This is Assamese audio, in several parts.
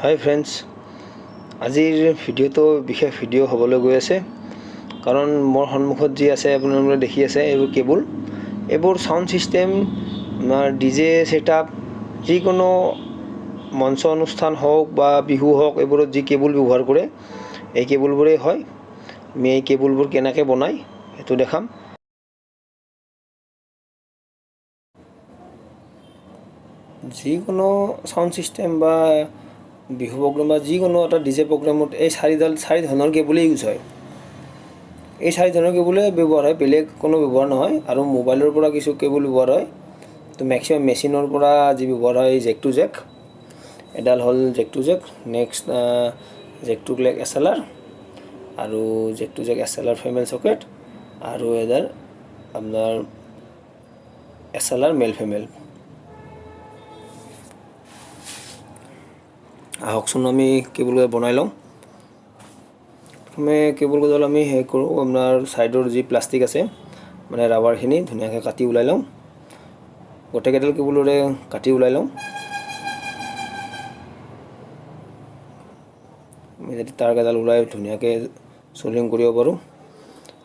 হাই ফ্ৰেণ্ডছ, আজিৰ ভিডিঅ'টো বিশেষ ভিডিঅ' হ'বলৈ গৈ আছে। কাৰণ মোৰ সন্মুখত যি আছে আপোনালোকে দেখি আছে এইবোৰ কেবুল, এইবোৰ সাউণ্ড সিস্টেম, ডিজে সেটআপ, যিকোনো মঞ্চ অনুষ্ঠান হওক বা বিহু হওক, এইবোৰত যি কেবুল ব্যৱহাৰ কৰে এই কেবুলবোৰেই হয়। আমি এই কেবুলবোৰ কেনেকৈ বনাই সেইটো দেখাম। যিকোনো সাউণ্ড সিস্টেম বা বিহু প্ৰগ্ৰাম বা যিকোনো এটা ডিজে প্ৰগ্ৰামত এই চাৰি ধৰণৰ কেবুলেই ইউজ হয়। এই চাৰি ধৰণৰ কেবুলে ব্যৱহাৰ হয়, বেলেগ কোনো ব্যৱহাৰ নহয়। আৰু মোবাইলৰ পৰা কিছু কেবুল ব্যৱহাৰ হয়। তো মেক্সিমাম মেচিনৰ পৰা যি ব্যৱহাৰ হয় জেক টু জেক, এডাল হ'ল jack to jack, next jack to jack SLR, আৰু jack to jack SLR female socket, আৰু এডাল আপোনাৰ SLR মেল ফিমেল। আহকচোন আমি কেবুল বনাই লওঁ। প্ৰথমে কেবুল কেইডাল আমি কৰোঁ, আপোনাৰ ছাইডৰ যি প্লাষ্টিক আছে মানে ৰাবাৰখিনি ধুনীয়াকৈ কাটি ওলাই লওঁ। গোটেইকেইডাল কেবুলৰে কাটি ওলাই লওঁ। আমি যদি তাৰকেইডাল ওলাই ধুনীয়াকৈ চলিং কৰিব পাৰোঁ।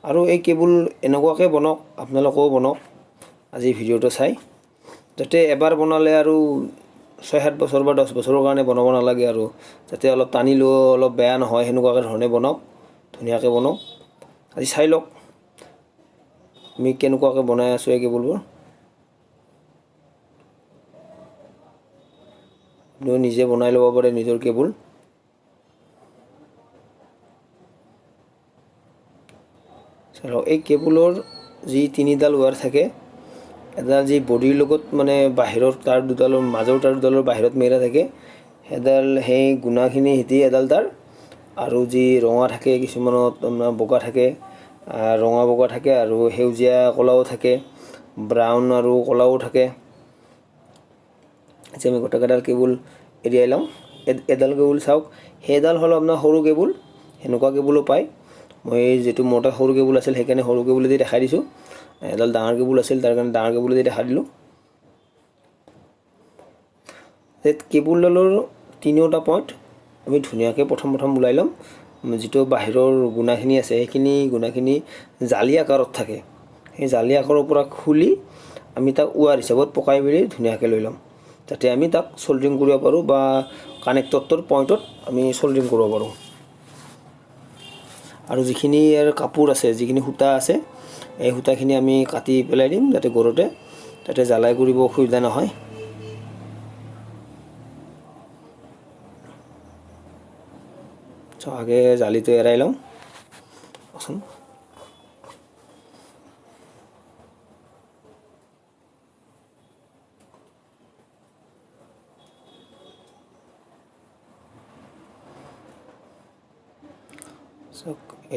আৰু এই কেবুল এনেকুৱাকৈ বনাওক, আপোনালোকেও বনাওক আজি ভিডিঅ'টো চাই, যাতে এবাৰ বনালে আৰু 6-7 বছৰ বা 10 বছৰৰ কাৰণে বনাব নালাগে, আৰু যাতে অলপ টানিলেও অলপ বেয়া নহয়, সেনেকুৱাকৈ ধৰণে বনাওক, ধুনীয়াকৈ বনাওক। আজি চাই লওক আমি কেনেকুৱাকৈ বনাই আছোঁ এই কেবুলবোৰ। আপুনি নিজে বনাই ল'ব পাৰে নিজৰ কেবুল। এই কেবুলৰ যি তিনিডাল ৱায়াৰ থাকে, এডাল যি বডিৰ লগত মানে বাহিৰৰ তাৰ দুডালৰ মাজৰ তাৰ দুডালৰ বাহিৰত মেৰা থাকে, সেইডাল সেই গুণাখিনি সিটি এডাল তাৰ, আৰু যি ৰঙা থাকে কিছুমানত আপোনাৰ বগা থাকে, ৰঙা বগা থাকে, আৰু সেউজীয়া ক'লাও থাকে, ব্ৰাউন আৰু ক'লাও থাকে। এতিয়া আমি গোটেইকেইডাল কেবুল এৰিয়াই লওঁ। এডাল কেবুল চাওক, সেইডাল হ'ল আপোনাৰ সৰু কেবুল, সেনেকুৱা কেবুলো পায়। মই যিটো মোৰ তাত সৰু কেবুল আছিল সেইকাৰণে সৰু কেবুলেদি দেখাই দিছোঁ। এডাল ডাঙৰ কেবুল আছিল তাৰ কাৰণে ডাঙৰ কেবুলেদি দেখাই দিলোঁ। সেই কেবুলডালৰ তিনিওটা পইণ্ট আমি ধুনীয়াকৈ প্ৰথম ওলাই ল'ম। যিটো বাহিৰৰ গুণাখিনি আছে সেইখিনি গুণাখিনি জালি আকাৰত থাকে, সেই জালি আকাৰৰ পৰা খুলি আমি তাক ৱায়াৰ হিচাপত পকাই মেলি ধুনীয়াকৈ লৈ ল'ম, যাতে আমি তাক চল্ডাৰিং কৰিব পাৰোঁ বা কানেক্টৰটোৰ পইণ্টত আমি চল্ডাৰিং কৰিব পাৰোঁ। আৰু যিখিনি ইয়াৰ কাপোৰ আছে, যিখিনি সূতা আছে, এই সূতাখিনি আমি কাটি পেলাই দিম, যাতে ঘৰতে যাতে জ্বালাই কৰিব অসুবিধা নহয়। আগে জালিটো এৰাই লওঁ।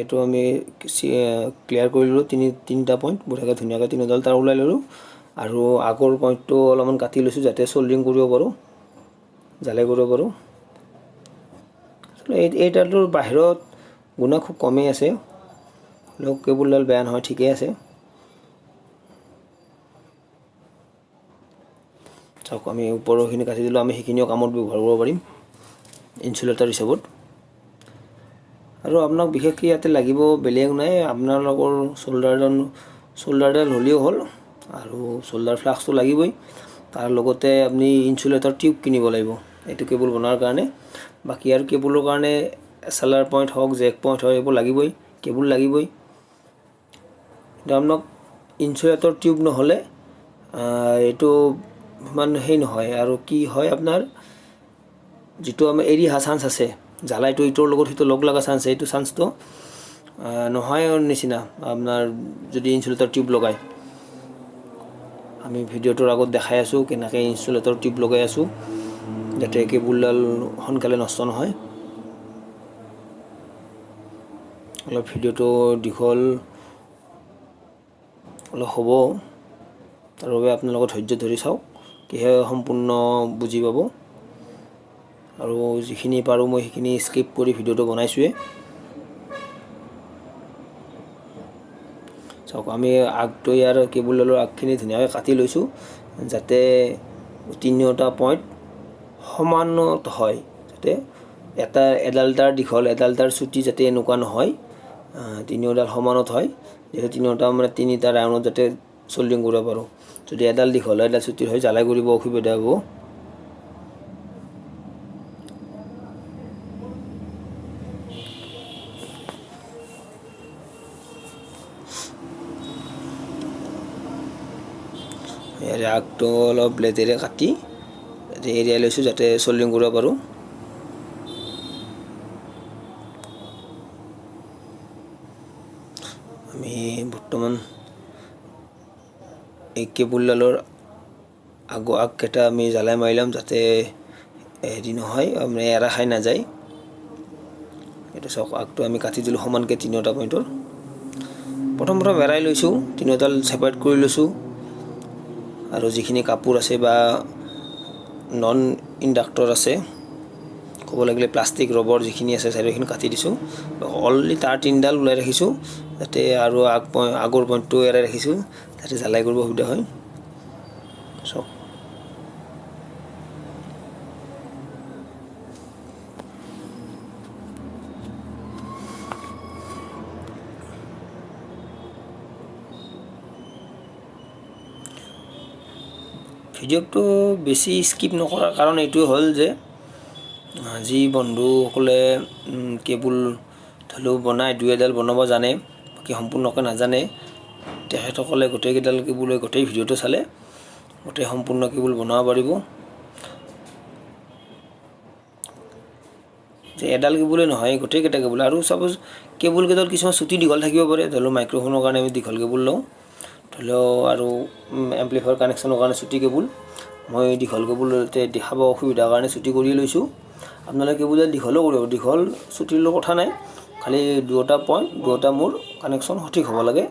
এইটো আমি ক্লিয়াৰ কৰি ল'লোঁ, তিনিটা পইণ্ট বঢ়িয়াকৈ ধুনীয়াকৈ তিনিডাল তাৰ ওলাই ল'লোঁ। আৰু আগৰ পইণ্টটো অলপমান কাটি লৈছোঁ যাতে চল্ডাৰিং কৰিব পাৰোঁ, জ্বালাই কৰিব পাৰোঁ। এই তাঁৰটোৰ বাহিৰত গুণা খুব কমেই আছে, কেবুলডাল বেয়া নহয়, ঠিকেই আছে। চাওক আমি ওপৰৰখিনি কাটি দিলোঁ, আমি সেইখিনিও কামত ব্যৱহাৰ কৰিব পাৰিম ইনচুলেটৰ হিচাপত। আৰু আপোনাক বিশেষকৈ ইয়াতে লাগিব বেলেগ নাই, আপোনালোকৰ চল্ডাৰডাল হ'লেও হ'ল, আৰু চল্ডাৰ ফ্লাক্সটো লাগিবই। তাৰ লগতে আপুনি ইনচুলেটৰ টিউব কিনিব লাগিব এইটো কেবুল বনোৱাৰ কাৰণে। বাকী আৰু কেবুলৰ কাৰণে SLR পইণ্ট হওক, জেক পইণ্ট হওক, এইবোৰ লাগিবই, কেবুল লাগিবই। কিন্তু আপোনাক ইনচুলেটৰ টিউব নহ'লে এইটো ইমান সেই নহয়। আৰু কি হয়, আপোনাৰ যিটো আমাৰ এৰি অহা চান্স আছে, জ্বালাইটো ইটোৰ লগত সিটো লগ লগা চান্স, এইটো চান্সটো নহয় নিচিনা আপোনাৰ যদি ইনচুলেটৰ টিউব লগায়। আমি ভিডিঅ'টোৰ আগত দেখাই আছোঁ কেনেকৈ ইনচুলেটৰ টিউব লগাই আছোঁ, যাতে কেবুলডাল সোনকালে নষ্ট নহয়। অলপ ভিডিঅ'টো দীঘল অলপ হ'ব, তাৰ বাবে আপোনালোকে ধৈৰ্য ধৰি চাওক, তেতিয়াহে সম্পূৰ্ণ বুজি পাব। আৰু যিখিনি পাৰোঁ মই সেইখিনি স্কিপ কৰি ভিডিঅ'টো বনাইছোঁৱে। চাওক আমি আগটো ইয়াৰ কেবুলডালৰ আগখিনি ধুনীয়াকৈ কাটি লৈছোঁ, যাতে তিনিওটা পইণ্ট সমানত হয়, যাতে যাতে এডাল তাৰ দীঘল এডাল তাৰ চুটি যাতে এনেকুৱা নহয়, তিনিওডাল সমানত হয়, যিহেতু তিনিওটা মানে তিনিটা ৰাউণ্ডত যাতে চল্ডিং কৰিব পাৰোঁ। যদি এডাল দীঘল এডাল চুটি হয় জ্বালাই কৰিব অসুবিধা হ'ব। ইয়াৰে আগটো অলপ ব্লেডেৰে কাটি এৰিয়াই লৈছোঁ যাতে চল্ডিং কৰিব পাৰোঁ। আমি বৰ্তমান এই কেবুলডালৰ আগকেইটা আমি জ্বালাই মাৰি ল'ম যাতে হেৰি নহয়, মানে এৰা খাই নাযায়। এইটো চাওক, আগটো আমি কাটি দিলোঁ সমানকৈ তিনিওটা পইণ্টৰ। প্ৰথম এৰাই লৈছোঁ, তিনিওডাল ছেপাৰেট কৰি লৈছোঁ, আৰু যিখিনি কাপোৰ আছে বা নন ইণ্ডাক্টৰ আছে, ক'ব লাগিলে প্লাষ্টিক ৰবৰ যিখিনি আছে চাৰিওখিনি কাটি দিছোঁ। অলৰেডি তাৰ তিনিডাল ওলাই ৰাখিছোঁ যাতে, আৰু আগৰ পইণ্টটো এৰাই ৰাখিছোঁ যাতে জ্বালাই কৰিব সুবিধা হয়। চাওক, ভিডিঅ'টো বেছি স্কিপ নকৰাৰ কাৰণ এইটোৱে হ'ল যে, যি বন্ধুসকলে কেবুল ধৰি লওক বনাই, দুই এডাল বনাব জানে, বাকী সম্পূৰ্ণকৈ নাজানে, তেখেতসকলে গোটেইকেইডাল কেবুল গোটেই ভিডিঅ'টো চালে গোটেই সম্পূৰ্ণ কেবুল বনাব পাৰিব। যে এডাল কেবুলে নহয়, গোটেইকেইটা কেবুল। আৰু চাপ'জ কেবুলকেইডাল কিছুমান চুটি দীঘল থাকিব পাৰে, ধৰি লওক মাইক্ৰ'ফোনৰ কাৰণে আমি দীঘল কেবুল লওঁ, ধৰি লওক আৰু এম্প্লিফায়াৰ কানেকশ্যনৰ কাৰণে চুটি কেবুল। মই দীঘল কেবুল দেখাব অসুবিধাৰ কাৰণে চুটি কৰি লৈছোঁ। আপোনালোকে কেবুলডাল দীঘলো কৰিব, দীঘল চুটিৰ লগত কথা নাই, খালি দুয়োটা পইণ্ট দুয়োটা মোৰ কানেকশ্যন সঠিক হ'ব লাগে।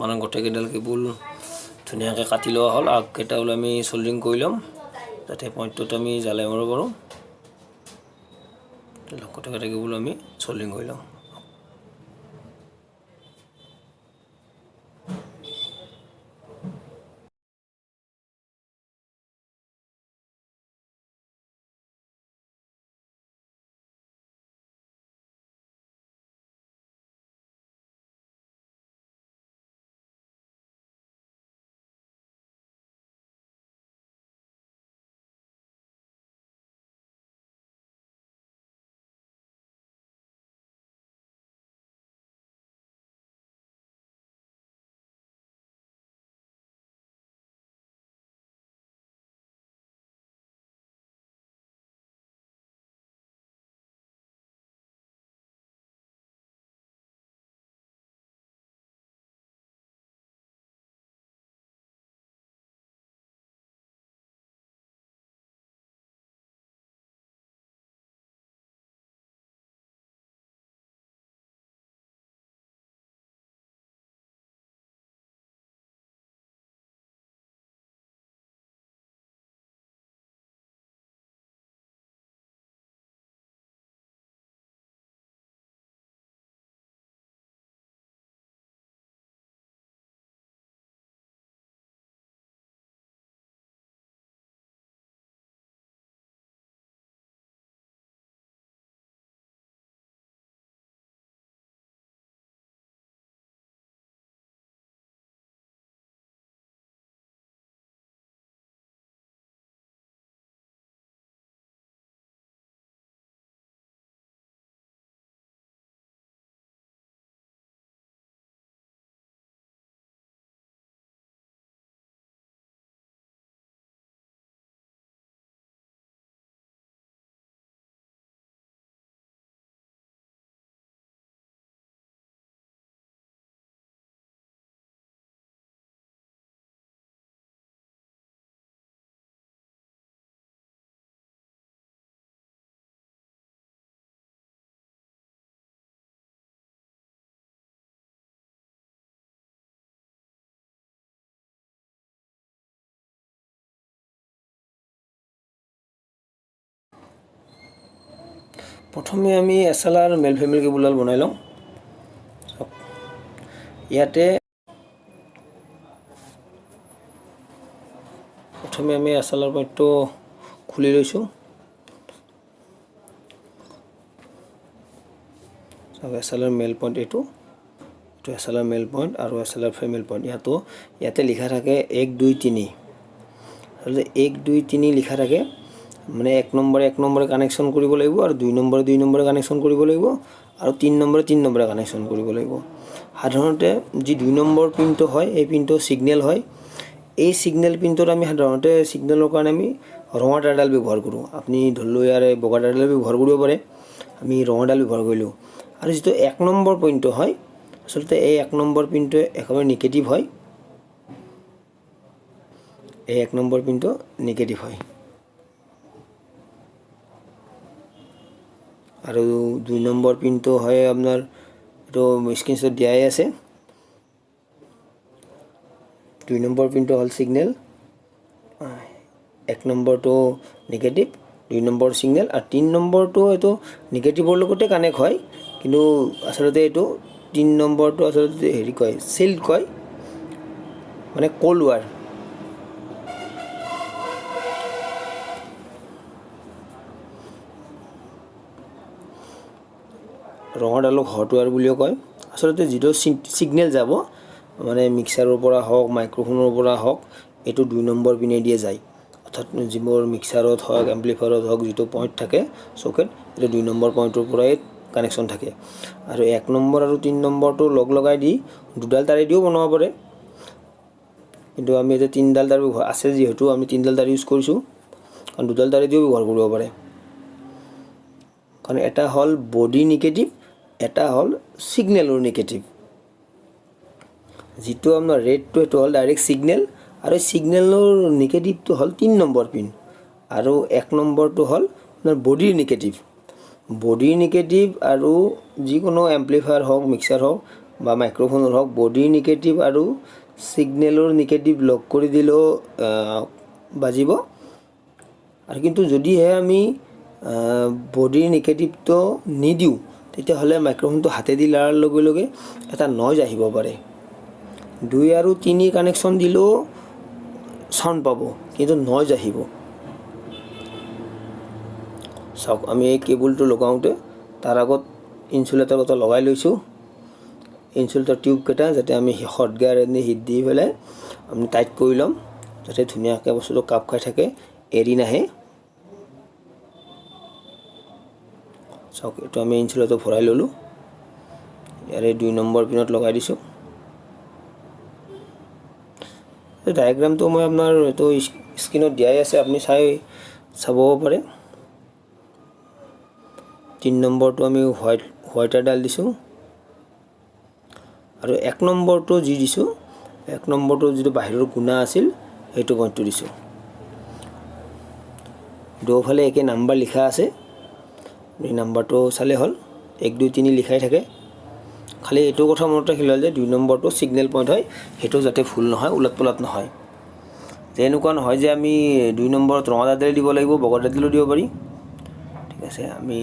মানে গোটেইকেইডাল কেবুল ধুনীয়াকৈ কাটি লোৱা হ'ল। আগকেইটা ওলাই আমি চল্ডিং কৰি ল'ম যাতে পইণ্টটোত আমি জ্বালাই মাৰিব পাৰোঁ। গোটেইকেইটা কেবুল আমি চল্ডিং কৰি লওঁ। প্ৰথমে আমি SLR মেল ফিমেল কেবুলডাল বনাই লওঁ। ইয়াতে প্ৰথমে আমি SLR পইণ্টটো খুলি লৈছোঁ। SLR মেল পইণ্ট এইটো SLR মেল পইণ্ট আৰু SLR ফিমেল পইণ্ট। ইয়াতে লিখা থাকে 1 2 3। আচলতে 1 2 3 লিখা থাকে, মানে 1 নম্বৰে কানেকশ্যন কৰিব লাগিব, আৰু 2 নম্বৰে কানেকশ্যন কৰিব লাগিব, আৰু 3 নম্বৰে কানেকশ্যন কৰিব লাগিব। সাধাৰণতে যি 2 নম্বৰ পিনটো হয় এই পিনটো ছিগনেল হয়। এই ছিগনেল পিনটোত আমি সাধাৰণতে ছিগনেলৰ কাৰণে আমি ৰঙা তাঁৰডাল ব্যৱহাৰ কৰোঁ। আপুনি ধৰি লওক ইয়াৰে বগা তাঁৰডাল ব্যৱহাৰ কৰিব পাৰে, আমি ৰঙাডাল ব্যৱহাৰ কৰিলোঁ। আৰু যিটো 1 নম্বৰ পইণ্টটো হয়, আচলতে এই 1 নম্বৰ পিনটোৱে একেবাৰে নিগেটিভ হয়। এই 1 নম্বৰ পিনটো নিগেটিভ হয়, আৰু 2 নম্বৰ পিনটো হয় আপোনাৰ এইটো স্ক্ৰীনশ্বট দিয়াই আছে। 2 নম্বৰ পিনটো হ'ল ছিগনেল, 1 নম্বৰটো নিগেটিভ, 2 নম্বৰ ছিগনেল, আৰু 3 নম্বৰটো এইটো নিগেটিভৰ লগতে কানেক্ট হয়, কিন্তু আচলতে এইটো 3 নম্বৰটো আচলতে হেৰি কয়, চিল্ড কয়, মানে ক'ল্ড ৱাৰ। ৰঙাডালক হট ৱাৰ বুলিও কয়। আচলতে যিটো ছিগনেল যাব, মানে মিক্সাৰৰ পৰা হওক, মাইক্ৰফোনৰ পৰা হওক, এইটো 2 নম্বৰ পিনে দিয়ে যায়। অৰ্থাৎ যিবোৰ মিক্সাৰত হওক, এম্প্লিফায়াৰত হওক, যিটো পইণ্ট থাকে চকেট, এইটো 2 নম্বৰ পইণ্টৰ পৰাই কানেকশ্যন থাকে। আৰু 1 নম্বৰ আৰু 3 নম্বৰটো লগাই দি 2ডাল তাঁৰেদিও বনাব পাৰে, কিন্তু আমি এতিয়া 3ডাল তাঁৰ আছে যিহেতু আমি 3ডাল তাঁৰ ইউজ কৰিছোঁ, কাৰণ 2ডাল তাঁৰেদিও ব্যৱহাৰ কৰিব পাৰে। কাৰণ এটা হ'ল বডি নিগেটিভ, এটা হ'ল ছিগনেলৰ নিগেটিভ। যিটো আপোনাৰ ৰেডটো সেইটো হ'ল ডাইৰেক্ট ছিগনেল, আৰু ছিগনেলৰ নিগেটিভটো হ'ল 3 নম্বৰ পিন, আৰু 1 নম্বৰটো হ'ল আপোনাৰ বডিৰ নিগেটিভ। বডিৰ নিগেটিভ আৰু যিকোনো এম্প্লিফায়াৰ হওক, মিক্সাৰ হওক বা মাইক্ৰফোনৰ হওক, বডিৰ নিগেটিভ আৰু ছিগনেলৰ নিগেটিভ লগ কৰি দিলেও বাজিব। আৰু কিন্তু যদিহে আমি বডিৰ নিগেটিভটো নিদিওঁ, তেতিয়াহ'লে মাইক্ৰফোনটো হাতেদি লৰাৰ লগে লগে এটা নইজ আহিব পাৰে। 2 আৰু 3 কানেকশ্যন দিলেও চাউণ্ড পাব, কিন্তু নইজ আহিব। চাওক, আমি এই কেবুলটো লগাওঁতে তাৰ আগত ইনচুলেটৰ এটা লগাই লৈছোঁ। ইনচুলেটৰ টিউবকেইটা যাতে আমি হট গায়াৰেদি হিট দি পেলাই আমি টাইট কৰি ল'ম, যাতে ধুনীয়াকৈ বস্তুটো কাপ খাই থাকে, এৰি নাহে। চাওক, এইটো আমি ইনচুলেটৰ ভৰাই ল'লোঁ, ইয়াৰে 2 নম্বৰ পিনত লগাই দিছোঁ। এই ডায়েগ্ৰামটো মই আপোনাৰ এইটো স্ক্ৰীণত দিয়াই আছে, আপুনি চাব পাৰে। 3 নম্বৰটো আমি হোৱাইট এডাল দিছোঁ, আৰু 1 নম্বৰটো যি দিছোঁ, 1 নম্বৰটো যিটো বাহিৰৰ গুণা আছিল সেইটো পইণ্টটো দিছোঁ। দুয়োফালে একে নাম্বাৰ লিখা আছে, এই নাম্বাৰটো চালে হ'ল, 1 2 3 লিখাই থাকে। খালি এইটো কথা মনত ৰাখিলে যে 2 নম্বৰটো ছিগনেল পইণ্ট হয়, সেইটো যাতে ভুল নহয়, ওলট পলট নহয়। যে এনেকুৱা নহয় যে আমি 2 নম্বৰত ৰঙা তাঁৰডাল দিব লাগিব, বগা তাঁৰডালো দিব পাৰি। ঠিক আছে, আমি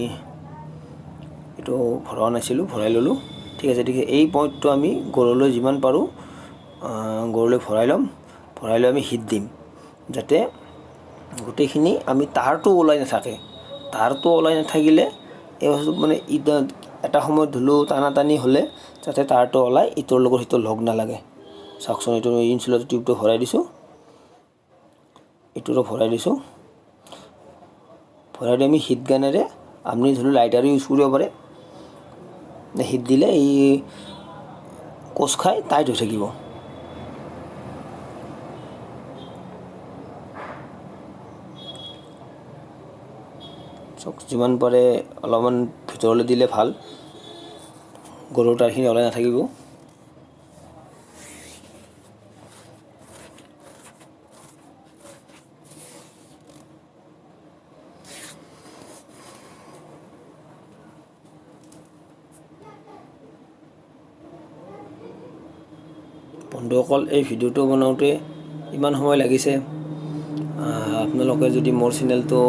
এইটো ভৰোৱা নাছিলোঁ, ভৰাই ল'লোঁ। ঠিক আছে, এই পইণ্টটো আমি গ'ৰলৈ যিমান পাৰোঁ গ'ৰলৈ ভৰাই ল'ম। ভৰাই লৈ আমি হিট দিম, যাতে গোটেইখিনি আমি তাঁৰটো ওলাই নাথাকে। তাঁৰটো ওলাই নাথাকিলে এই বস্তু মানে এটা সময়ত ধুলোঁ টানাটানি হ'লে যাতে তাঁৰটো ওলাই ইটোৰ লগত সিটো লগ নালাগে। চাওকচোন, এইটো ইনচুলেটৰ টিউবটো ভৰাই দিছোঁ, এইটোৰো ভৰাই দিছোঁ। ভৰাই দি আমি হিট গানেৰে, আপুনি ধৰি লাইটাৰো ইউজ কৰিব পাৰে, হিট দিলে এই কোচ খাই টাইট হৈ থাকিব। চাওক, যিমান পাৰে অলপমান ভিতৰলৈ দিলে ভাল, গৰুৰ তাঁৰখিনি ওলাই নাথাকিব। বন্ধুসকল, এই ভিডিঅ'টো বনাওঁতে ইমান সময় লাগিছে। আপোনালোকে যদি মোৰ চেনেলটো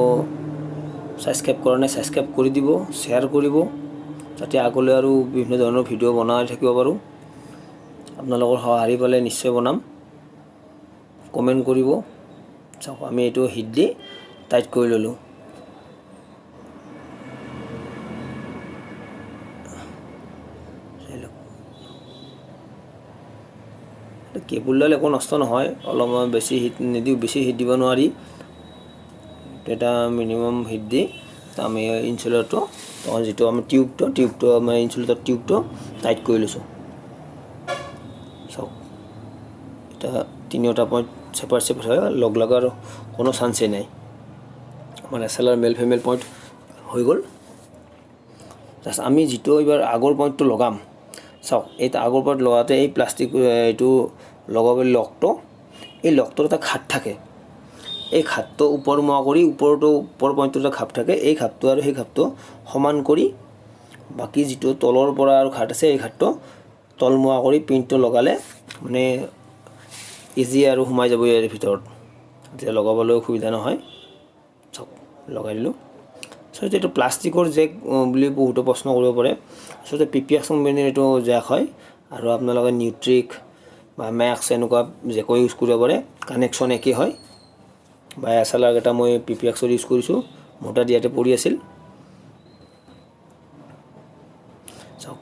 ছাবস্ক্ৰাইব কৰা নাই ছাবস্ক্ৰাইব কৰি দিব, শ্বেয়াৰ কৰিব, যাতে আগলৈ আৰু বিভিন্ন ধৰণৰ ভিডিঅ' বনাই থাকিব পাৰোঁ। আপোনালোকৰ সঁহাৰি পালে নিশ্চয় বনাম। কমেণ্ট কৰিব। চাওক আমি এইটো হিট দি টাইট কৰি ল'লোঁ। কেবুলডাল একো নষ্ট নহয়, অলপ বেছি হিট নিদিওঁ, বেছি হিট দিব নোৱাৰি। এটা মিনিমাম হিট দি আমি ইনচুলেটৰটো যিটো আমি টিউবটো আমাৰ ইনচুলেটৰ টিউবটো টাইট কৰি লৈছোঁ। চাওক এটা তিনিওটা পইণ্ট ছেপাৰেট হয়, লগ লগাৰ কোনো চান্সেই নাই। আমাৰ এছএলআৰ মেল ফিমেল পইণ্ট হৈ গ'ল। জাষ্ট আমি যিটো এইবাৰ আগৰ পইণ্টটো লগাম, চাওক এই আগৰ পইণ্ট লগাওঁতে এই প্লাষ্টিক এইটো লগাবলৈ এই লকটোৰ এটা খাপ থাকে। এই খাপটো ওপৰমুৱা কৰি ওপৰ পইণ্টটোত এটা খাপ থাকে। এই খাপটো আৰু সেই খাপটো সমান কৰি বাকী যিটো তলৰ পৰা আৰু ঘাট আছে, এই ঘাটটো তলমুৱা কৰি পিনটো লগালে মানে ইজি আৰু সোমাই যাব ইয়াৰ ভিতৰত, তেতিয়া লগাবলৈ অসুবিধা নহয়। চাওক লগাই দিলোঁ। আচলতে এইটো প্লাষ্টিকৰ জেক বুলি বহুতো প্ৰশ্ন কৰিব পাৰে। আচলতে PPX কোম্পানীৰ এইটো জেক হয়, আৰু আপোনালোকে নিউট্ৰিক বা মেক্স এনেকুৱা জেকো ইউজ কৰিব পাৰে, কানেকশ্যন একেই হয়। বা এছএলআৰ কেইটা মই PPXৰ ইউজ কৰিছোঁ, মোৰ তাত ইয়াতে পৰি আছিল। চাওক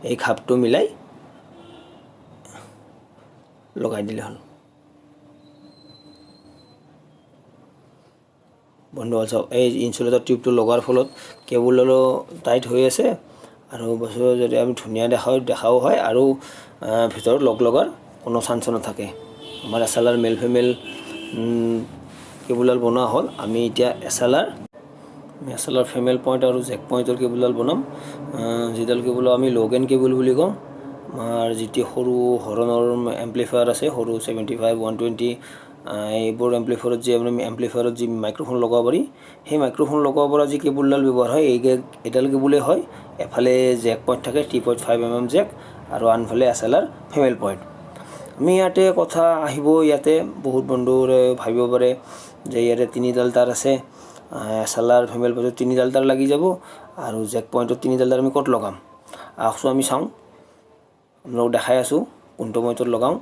এই খাপটো মিলাই লগাই দিলে হ'ল। বন্ধুসকল চাওক এই ইনচুলেটৰ টিউবটো লগাৰ ফলত কেবুলডালো টাইট হৈ আছে, আৰু বস্তুটো যদি আমি ধুনীয়া দেখাও হয়, আৰু ভিতৰত লগ লগাৰ কোনো চান্সো নাথাকে। আমাৰ এছএলআৰ মেল ফিমেল কেবুলডাল বনোৱা হ'ল। আমি এতিয়া এছএলআৰ ফিমেল পইণ্ট আৰু জেক পইণ্টৰ কেবুলডাল বনাম। যিডাল কেবুল আমি লগেন কেবুল বুলি কওঁ। আমাৰ যিটো সৰু হৰণৰ এম্প্লিফায়াৰ আছে, সৰু 75, 120 এইবোৰ এম্প্লিফায়াৰত যি মাইক্ৰ'ফোন লগাব পাৰি, সেই মাইক্ৰ'ফোন লগাব পৰা যি কেবুলডাল ব্যৱহাৰ হয়, এইডাল কেবুলেই হয়। এফালে জেক পইণ্ট থাকে 3.5 mm জেক, আৰু আনফালে এছএলআৰ ফিমেল পইণ্ট। আমি ইয়াতে কথা আহিব, ইয়াতে বহুত বন্ধুৰে ভাবিব পাৰে যে ইয়াতে 3ডাল তাৰ আছে, এছএলআৰ ফিমেল পইণ্টত 3ডাল তাৰ লাগি যাব, আৰু জেক পইণ্টত 3ডাল তার আমি ক'ত লগাম। আহকচোন আমি চাওঁ, আপোনালোকক দেখাই আছোঁ কোনটো পইণ্টত লগাওঁ।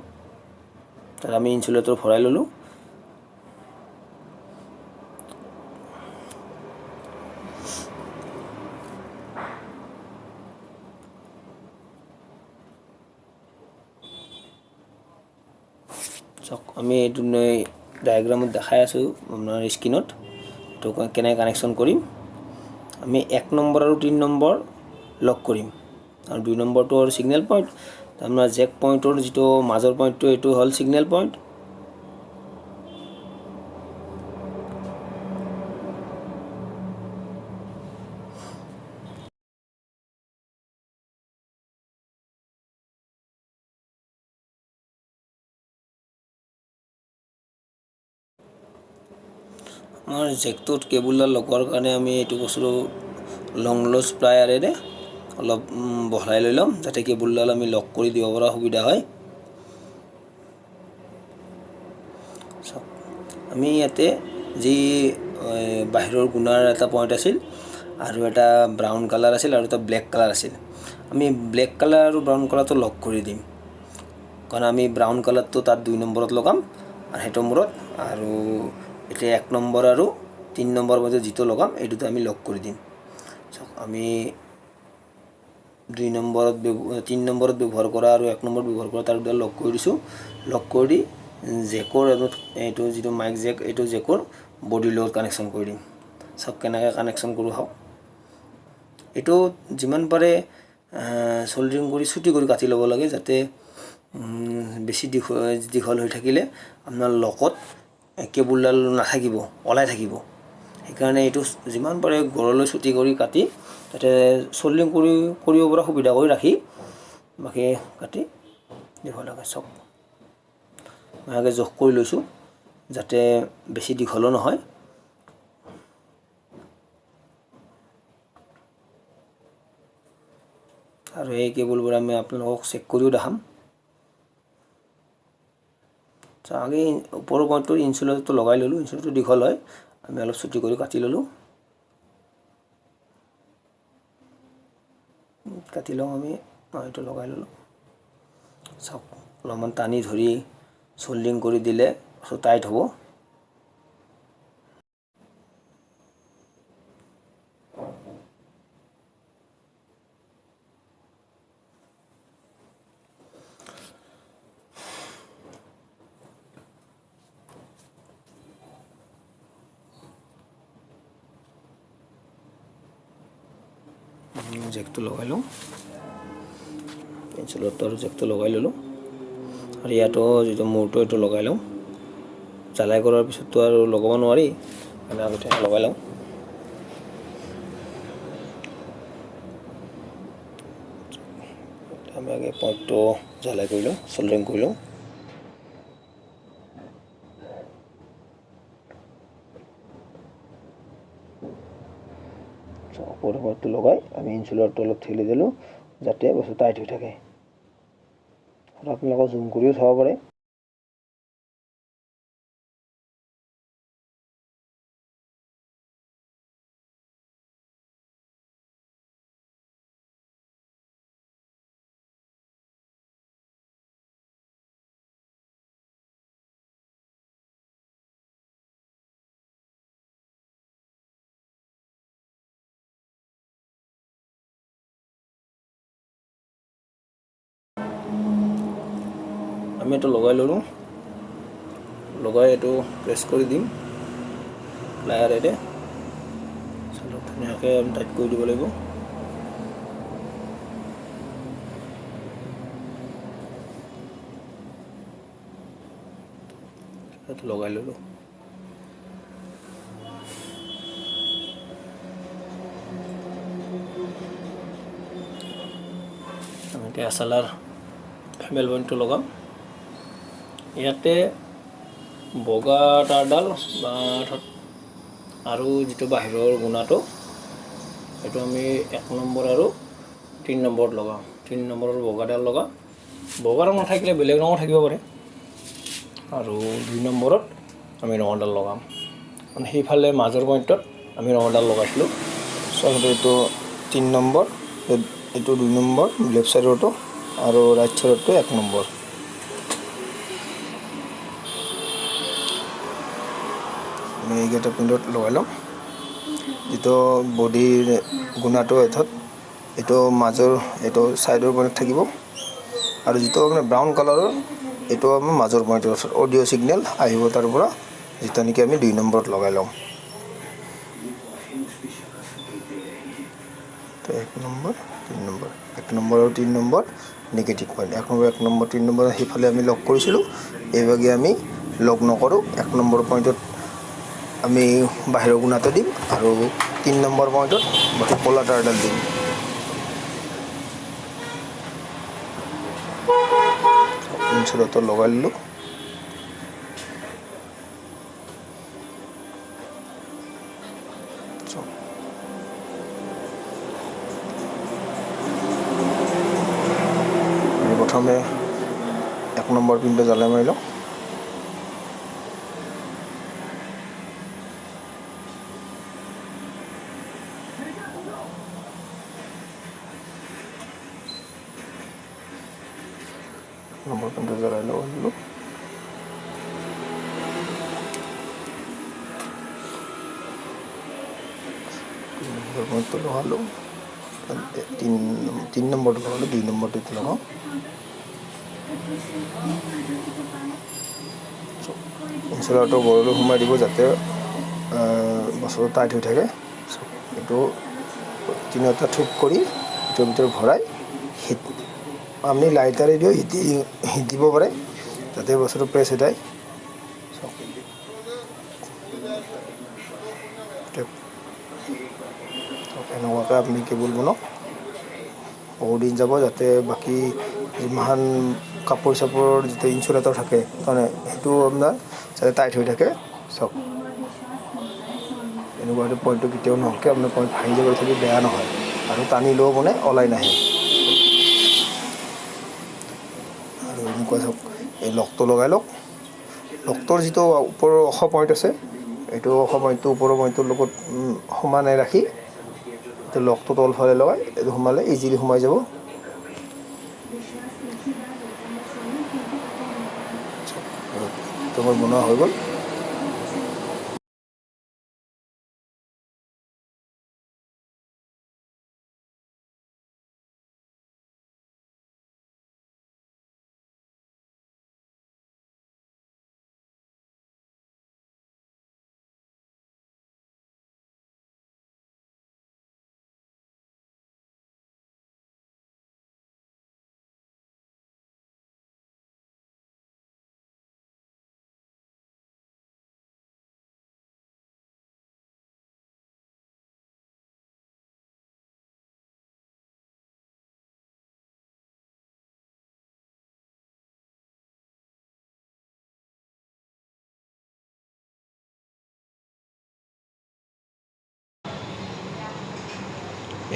তাত আমি ইনচুলেটৰ ভৰাই ল'লোঁ। চাওক আমি এইটো ডায়েগ্ৰামত দেখাই আছোঁ আপোনাৰ স্ক্ৰীনত, এইটো কেনেকৈ কানেকশ্যন কৰিম। আমি 1 নম্বৰ আৰু 3 নম্বৰ লক কৰিম, আৰু 2 নম্বৰটো হ'ল ছিগনেল পইণ্ট। আপোনাৰ জেক পইণ্টৰ যিটো মাজৰ পইণ্টটো এইটো হ'ল ছিগনেল পইণ্ট। আমাৰ জেকটোত কেবুলডাল লগোৱাৰ কাৰণে আমি এইটো বস্তুটো লং লজ প্লায়াৰেৰে অলপ বহলাই লৈ ল'ম, যাতে কেবুলডাল আমি লক কৰি দিব পৰা সুবিধা হয়। আমি ইয়াতে যি বাহিৰৰ গুণাৰ এটা পইণ্ট আছিল, আৰু এটা ব্ৰাউন কালাৰ আছিল, আৰু এটা ব্লেক কালাৰ আছিল। আমি ব্লেক কালাৰ আৰু ব্ৰাউন কালাৰটো লক কৰি দিম, কাৰণ আমি ব্ৰাউন কালাৰটো তাত 2 নম্বৰত লগাম, আৰু সেইটো মূৰত, আৰু এতিয়া 1 নম্বৰ আৰু 3 নম্বৰ মাজত যিটো লগাম এই দুটা আমি লক কৰি দিম। চাওক আমি 3 নম্বৰত ব্যৱহাৰ কৰা আৰু 1 নম্বৰত ব্যৱহাৰ কৰা তাৰ দুটা লক কৰি দিছোঁ। লক কৰি দি জেকৰ এইটো যিটো মাইক জেক, এইটো জেকৰ বডিৰ লগত কানেকশ্যন কৰি দিম। চাওক কেনেকৈ কানেকশ্যন কৰোঁ হওক। এইটো যিমান পাৰে চল্ডাৰিং কৰি চুটি কৰি কাটি ল'ব লাগে, যাতে বেছি দীঘল হৈ থাকিলে আপোনাৰ লগত কেবুলডাল নাথাকিব, ওলাই থাকিব। সেইকাৰণে এইটো যিমান পাৰে গড়লৈ চুটি কৰি কাটি যাতে চল্ডাৰিং কৰিব পৰা সুবিধা কৰি ৰাখি বাকী কাটি দিব লাগে। চাওক মই আগে জোখ কৰি লৈছোঁ, যাতে বেছি দীঘলো নহয়। আৰু এই কেবুলবোৰ আমি আপোনালোকক চেক কৰিও দেখাম। আগে ওপৰৰ পইণ্টটোৰ ইনচুলেটৰটো লগাই ল'লোঁ, ইনচুলেটৰটো দীঘল হয়, আমি অলপ চুটি কৰি কাটি ল'লোঁ। কাটি লওঁ আমি। এইটো লগাই ল'লোঁ। চাওক অলপমান টানি ধৰি চল্ডিং কৰি দিলে টাইট হ'ব। জেকটো লগাই লওঁ। ইনচুলেটৰ জেকটো লগাই ল'লোঁ আৰু ইয়াতো যিটো মূৰটো এইটো লগাই লওঁ। জ্বালাই কৰাৰ পিছততো আৰু লগাব নোৱাৰি, আমি আগতে লগাই লওঁ। আমি আগে পইণ্টটো জ্বালাই কৰি লওঁ, চল্ডাৰিং কৰি লওঁ। ওপৰৰ পইণ্টটো লগাই আমি ইনচুলেটৰটো অলপ ঠেলি দিলোঁ যাতে বস্তু টাইট হৈ থাকে। আৰু আপোনালোকে জুম কৰিও চাব পাৰে। আমি এইটো লগাই ল'লোঁ। লগাই এইটো প্ৰেছ কৰি দিম প্লায়াৰেৰে। ধুনীয়াকৈ আমি টাইট কৰি দিব লাগিব। এইটো লগাই ল'লোঁ। আমি এতিয়া এছএলআৰ ফেমেল পইণ্টটো লগাম। ইয়াতে বগা তাঁৰডাল বা আৰু যিটো বাহিৰৰ গুণাটো সেইটো আমি 1 নম্বৰ আৰু 3 নম্বৰত লগাওঁ। 3 নম্বৰৰ বগাডাল লগাওঁ। বগা ৰং নাথাকিলে বেলেগ ৰঙো থাকিব পাৰে। আৰু 2 নম্বৰত আমি ৰঙাডাল লগাম। সেইফালে মাজৰ পইণ্টত আমি ৰঙাডাল লগাইছিলোঁ। এইটো 3 নম্বৰ, এইটো 2 নম্বৰ লেফ্ট চাইডৰটো, আৰু ৰাইট চাইডৰটো 1 নম্বৰ। আমি এইকেইটা পইণ্টত লগাই লওঁ। যিটো বডিৰ গুণাটো এইটো মাজৰ এইটো চাইডৰ পইণ্টত থাকিব, আৰু যিটো আপোনাৰ ব্ৰাউন কালাৰৰ এইটো আমাৰ মাজৰ পইণ্টৰ অডিঅ' ছিগনেল আহিব তাৰ পৰা, যিটো নেকি আমি 2 নম্বৰত লগাই লওঁ। 1 নম্বৰ 3 নম্বৰ, 1 নম্বৰ আৰু 3 number negative point. 1 number 3 number সেইফালে আমি লগ কৰিছিলোঁ, এইভাগে আমি লগ নকৰোঁ। 1 নম্বৰ পইণ্টত আমি বাহিৰৰ গুণাটো দিম আৰু 3 নম্বৰ পইণ্টত ক'লা তাঁৰডাল দিম। ইনচুলেটৰ লগাই ল'লোঁ। প্ৰথমে 1 নম্বৰ পিনটো জ্বলাই মাৰি লওঁ। নম্বৰ পিনটো জ্বলাই ল'লোঁ। পইণ্টটো লগালোঁ। 3 নম্বৰটো লগালোঁ, 2 নম্বৰটো লগাওঁ। ইনচুলেটৰটো গৰলৈ সোমাই দিব যাতে বস্তুটো টাইট হৈ থাকে। এইটো তিনিওটা ঠিক কৰি এইটোৰ ভিতৰত ভৰাই আপুনি লাইটাৰেদিও হিটিব পাৰে যাতে বস্তুটো প্ৰেছ হৈ যায়। এনেকুৱাকৈ আপুনি কেবুল বনাওক, বহুত দিন যাব, যাতে বাকী যিমান কাপোৰ চাপোৰৰ যিটো ইনচুলেটৰ থাকে তাৰমানে সেইটো আপোনাৰ যাতে টাইট হৈ থাকে। চাওক এনেকুৱা হয়তো পইণ্টটো কেতিয়াও নহওকে আপোনাৰ পইণ্ট ভাঙি যাব, তথাপি বেয়া নহয় আৰু টানিলেও মানে ওলাই নাহে। আৰু এনেকুৱা চাওক, এই লকটো লগাই লওক। লকটোৰ যিটো ওপৰৰ পইণ্ট আছে, এইটো পইণ্টটো ওপৰৰ পইণ্টটোৰ লগত সমানে ৰাখি এতিয়া লকটো তলফালে লগাই এইটো সোমালে ইজিলি সোমাই যাব। তোমাৰ বনোৱা হৈ গ'ল।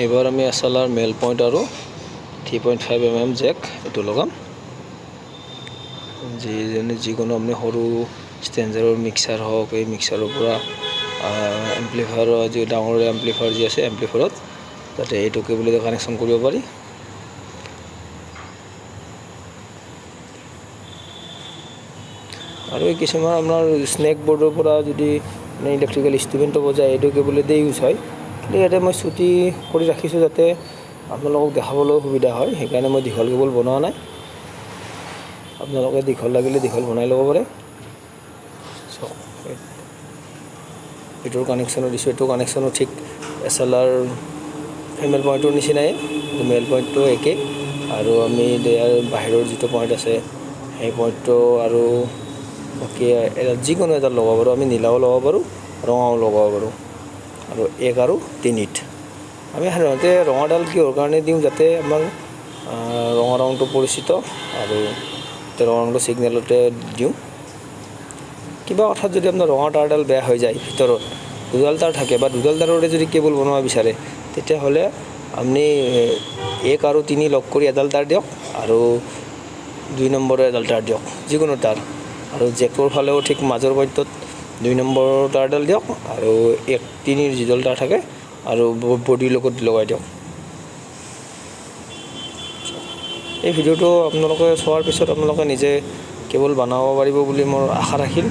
এইবাৰ আমি SLR মেল পইণ্ট আৰু 3.5 mm জেক এইটো লগাম। যিকোনো আপুনি সৰু ষ্টেঞ্জাৰৰ মিক্সাৰ হওক, এই মিক্সাৰৰ পৰা এম্প্লিফায়াৰৰ যি ডাঙৰ এম্প্লিফায়াৰ যি আছে এম্প্লিফায়াৰত যাতে এইটো কেবলেদি কানেকশ্যন কৰিব পাৰি। আৰু কিছুমান আপোনাৰ স্নেক বৰ্ডৰ পৰা যদি ইলেক্ট্ৰিকেল ইনষ্ট্ৰুমেণ্টো বজায় এইটো কেবলেদি ইউজ হয়। কিন্তু ইয়াতে মই চুটি কৰি ৰাখিছোঁ যাতে আপোনালোকক দেখাবলৈ সুবিধা হয়, সেইকাৰণে মই দীঘল কেবল বনোৱা নাই। আপোনালোকে দীঘল লাগিলে দীঘল বনাই ল'ব পাৰে। এইটোৰ কানেকশ্যনো দিছোঁ, এইটো কানেকশ্যনো ঠিক SLR ফিমেল পইণ্টৰ নিচিনাই, মেল পইণ্টটো একেই। আৰু আমি ইয়াৰ বাহিৰৰ যিটো পইণ্ট আছে সেই পইণ্টটো আৰু বাকী যিকোনো এটা লগাব পাৰোঁ, আমি নীলাও লগাব পাৰোঁ, ৰঙাও লগাব পাৰোঁ। আৰু 1 আৰু 3ত আমি সাধাৰণতে ৰঙাডাল কিহৰ কাৰণে দিওঁ, যাতে আমাৰ ৰঙা ৰংটো পৰিচিত আৰু ৰঙা ৰংটো ছিগনেলতে দিওঁ। কিবা কথাত যদি আপোনাৰ ৰঙা তাঁৰডাল বেয়া হৈ যায়, ভিতৰত দুডাল তাঁৰ থাকে বা দুডাল তাঁৰৰে যদি কেবল বনাব বিচাৰে, তেতিয়াহ'লে আপুনি 1 আৰু 3 লগ কৰি এডাল তাঁৰ দিয়ক আৰু 2 নম্বৰৰ এডাল তাঁৰ দিয়ক, যিকোনো তাঁৰ। আৰু জেকৰ ফালেও ঠিক মাজৰ পইণ্টত 2 নম্বৰৰ তাঁৰডাল দিয়ক আৰু 1, 3ৰ যিডাল তাঁৰ থাকে আৰু বডিৰ লগত লগাই দিয়ক। এই ভিডিঅ'টো আপোনালোকে চোৱাৰ পিছত আপোনালোকে নিজে কেবল বনাব পাৰিব বুলি মোৰ আশা ৰাখিল।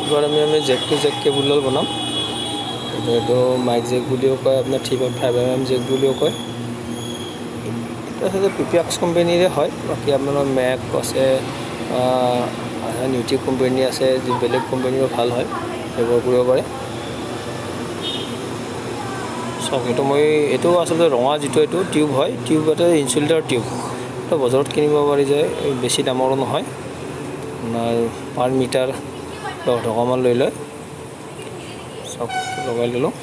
এবাৰ আমি জেক টু জেক কেবুলডাল বনাম। এইটো মাইক জেক বুলিও কয়, আপোনাৰ 3.5 জেক বুলিও কয়। এইটো আচলতে পিপিএক্স কোম্পানীৰে হয়। বাকী আপোনাৰ মেক আছে, নিউট্ৰিক কোম্পানী আছে, যি বেলেগ কোম্পানীৰো ভাল হয়, ব্যৱহাৰ কৰিব পাৰে। চাওক, এইটো আচলতে ৰঙা যিটো এইটো টিউব হয়, টিউব এটা ইনচুলেটৰ টিউব। এইটো বজাৰত কিনিব পাৰি যায়, বেছি দামৰো নহয়। আপোনাৰ পাৰ মিটাৰ 10 টকামান লৈ লয়। চাওক, লগাই ল'লোঁ।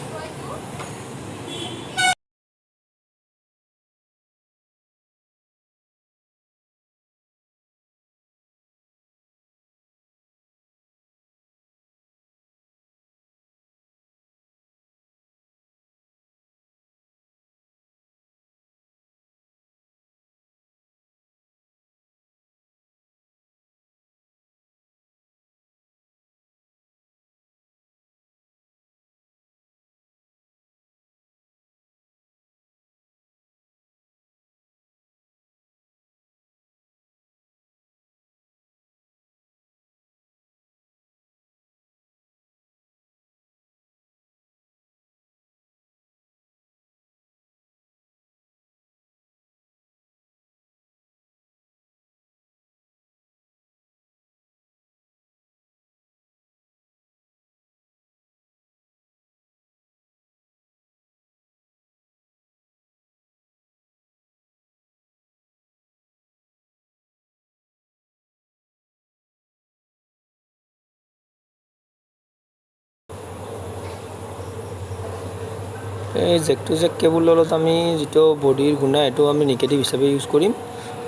এই জেক টু জেক কেবুলডালত আমি যিটো বডিৰ গুণা, এইটো আমি নিগেটিভ হিচাপে ইউজ কৰিম,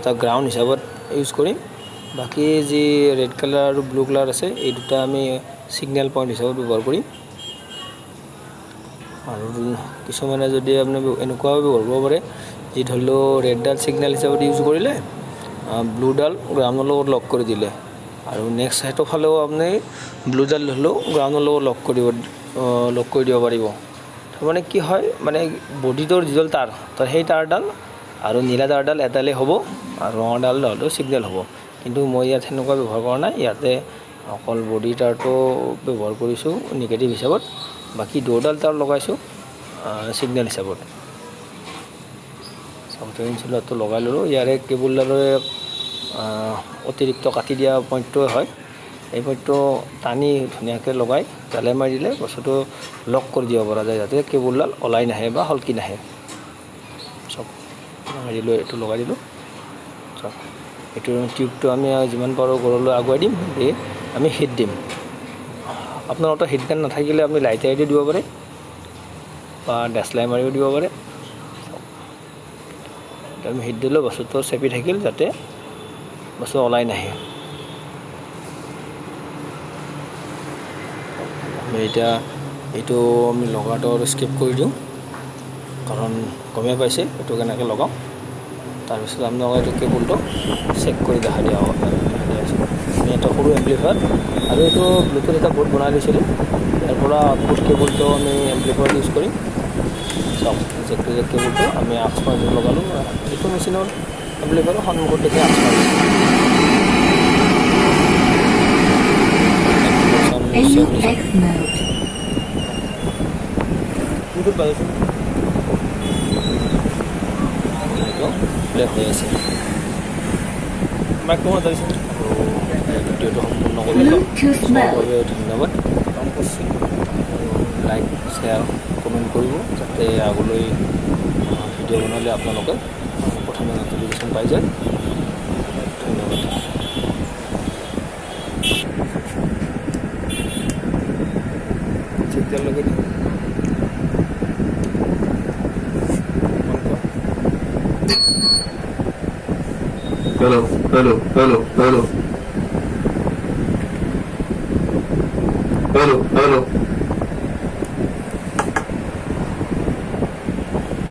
তাৰ গ্ৰাউণ্ড হিচাপত ইউজ কৰিম। বাকী যি ৰেড কালাৰ আৰু ব্লু কালাৰ আছে, এই দুটা আমি ছিগনেল পইণ্ট হিচাপত ব্যৱহাৰ কৰিম। আৰু কিছুমানে যদি আপুনি এনেকুৱাও ব্যৱহাৰ কৰিব পাৰে, যি ধৰি লওক ৰেডডাল ছিগনেল হিচাপত ইউজ কৰিলে, ব্লুডাল গ্ৰাউণ্ডৰ লগত লক কৰি দিলে, আৰু নেক্সট সেইটো ফালেও আপুনি ব্লুডাল ধৰিলেও গ্ৰাউণ্ডৰ লগত লক কৰি দিব পাৰিব। মানে কি হয়, মানে বডিটোৰ যিডাল তাৰ সেই তাৰডাল আৰু নীলা তাৰডাল এডালেই হ'ব, আৰু ৰঙাডাল হ'লেও ছিগনেল হ'ব। কিন্তু মই ইয়াত সেনেকুৱা ব্যৱহাৰ কৰা নাই, ইয়াতে অকল বডি তাৰটো ব্যৱহাৰ কৰিছোঁ নিগেটিভ হিচাপত, বাকী দুডাল তাৰ লগাইছোঁ ছিগনেল হিচাপত। চাউথ ইনচুলেটৰটো লগাই ল'লোঁ। ইয়াৰে কেবুলডালৰে অতিৰিক্ত কাটি দিয়া পইণ্টটো হয়, এই পইণ্টটো টানি ধুনীয়াকৈ লগাই জালে মাৰি দিলে বস্তুটো লক কৰি দিব পৰা যায়, যাতে কেবুলডাল ওলাই নাহে বা হলকি নাহে। চব মাৰি লৈ এইটো লগাই দিলোঁ। চব এইটো টিউবটো আমি যিমান পাৰোঁ ঘৰলৈ আগুৱাই দিম, দি আমি হিট দিম। আপোনাৰ ওচৰত হিট গান নাথাকিলে আপুনি লাইটাৰেদি দিব পাৰে বা ডেছলাই মাৰিও দিব পাৰে। আমি হিট দিলোঁ, বস্তুটো চেপি থাকিল যাতে বস্তু ওলাই নাহে। আমি এতিয়া এইটো আমি লগাটো আৰু স্কিপ কৰি দিওঁ, কাৰণ গমেই পাইছে এইটো কেনেকৈ লগাওঁ। তাৰপিছত আপোনালোকে এইটো কেবুলটো চেক কৰি দেখা দিয়া হ'ব। আমি এটা সৰু এম্প্লিফায়াৰ, আৰু এইটো ব্লুটুথ এটা বোৰ্ড বনাই লৈছিলোঁ, ইয়াৰ পৰা আউটপুট কেবুলটো আমি এম্প্লিফায়াৰ ইউজ কৰিম। চাওক, জেক টু জেক কেবুলটো আমি আক্স মাৰি লগালোঁ। এইটো মেচিনৰ এম্প্লিফায়াৰৰ সন্মুখত দেখি আক্স মাৰিছোঁ। প্লে হৈ আছে। ভিডিঅ'টো সম্পূৰ্ণ কৰিলোঁ, ধন্যবাদ। লাইক, শ্বেয়াৰ, কমেণ্ট কৰিব, যাতে আগলৈ ভিডিঅ' বনালে আপোনালোকে প্ৰথমে নটিফিকেশ্যন পাই যায়। ধন্যবাদ। যেতিয়ালৈকে hello, hello, hello, hello, hello, hello.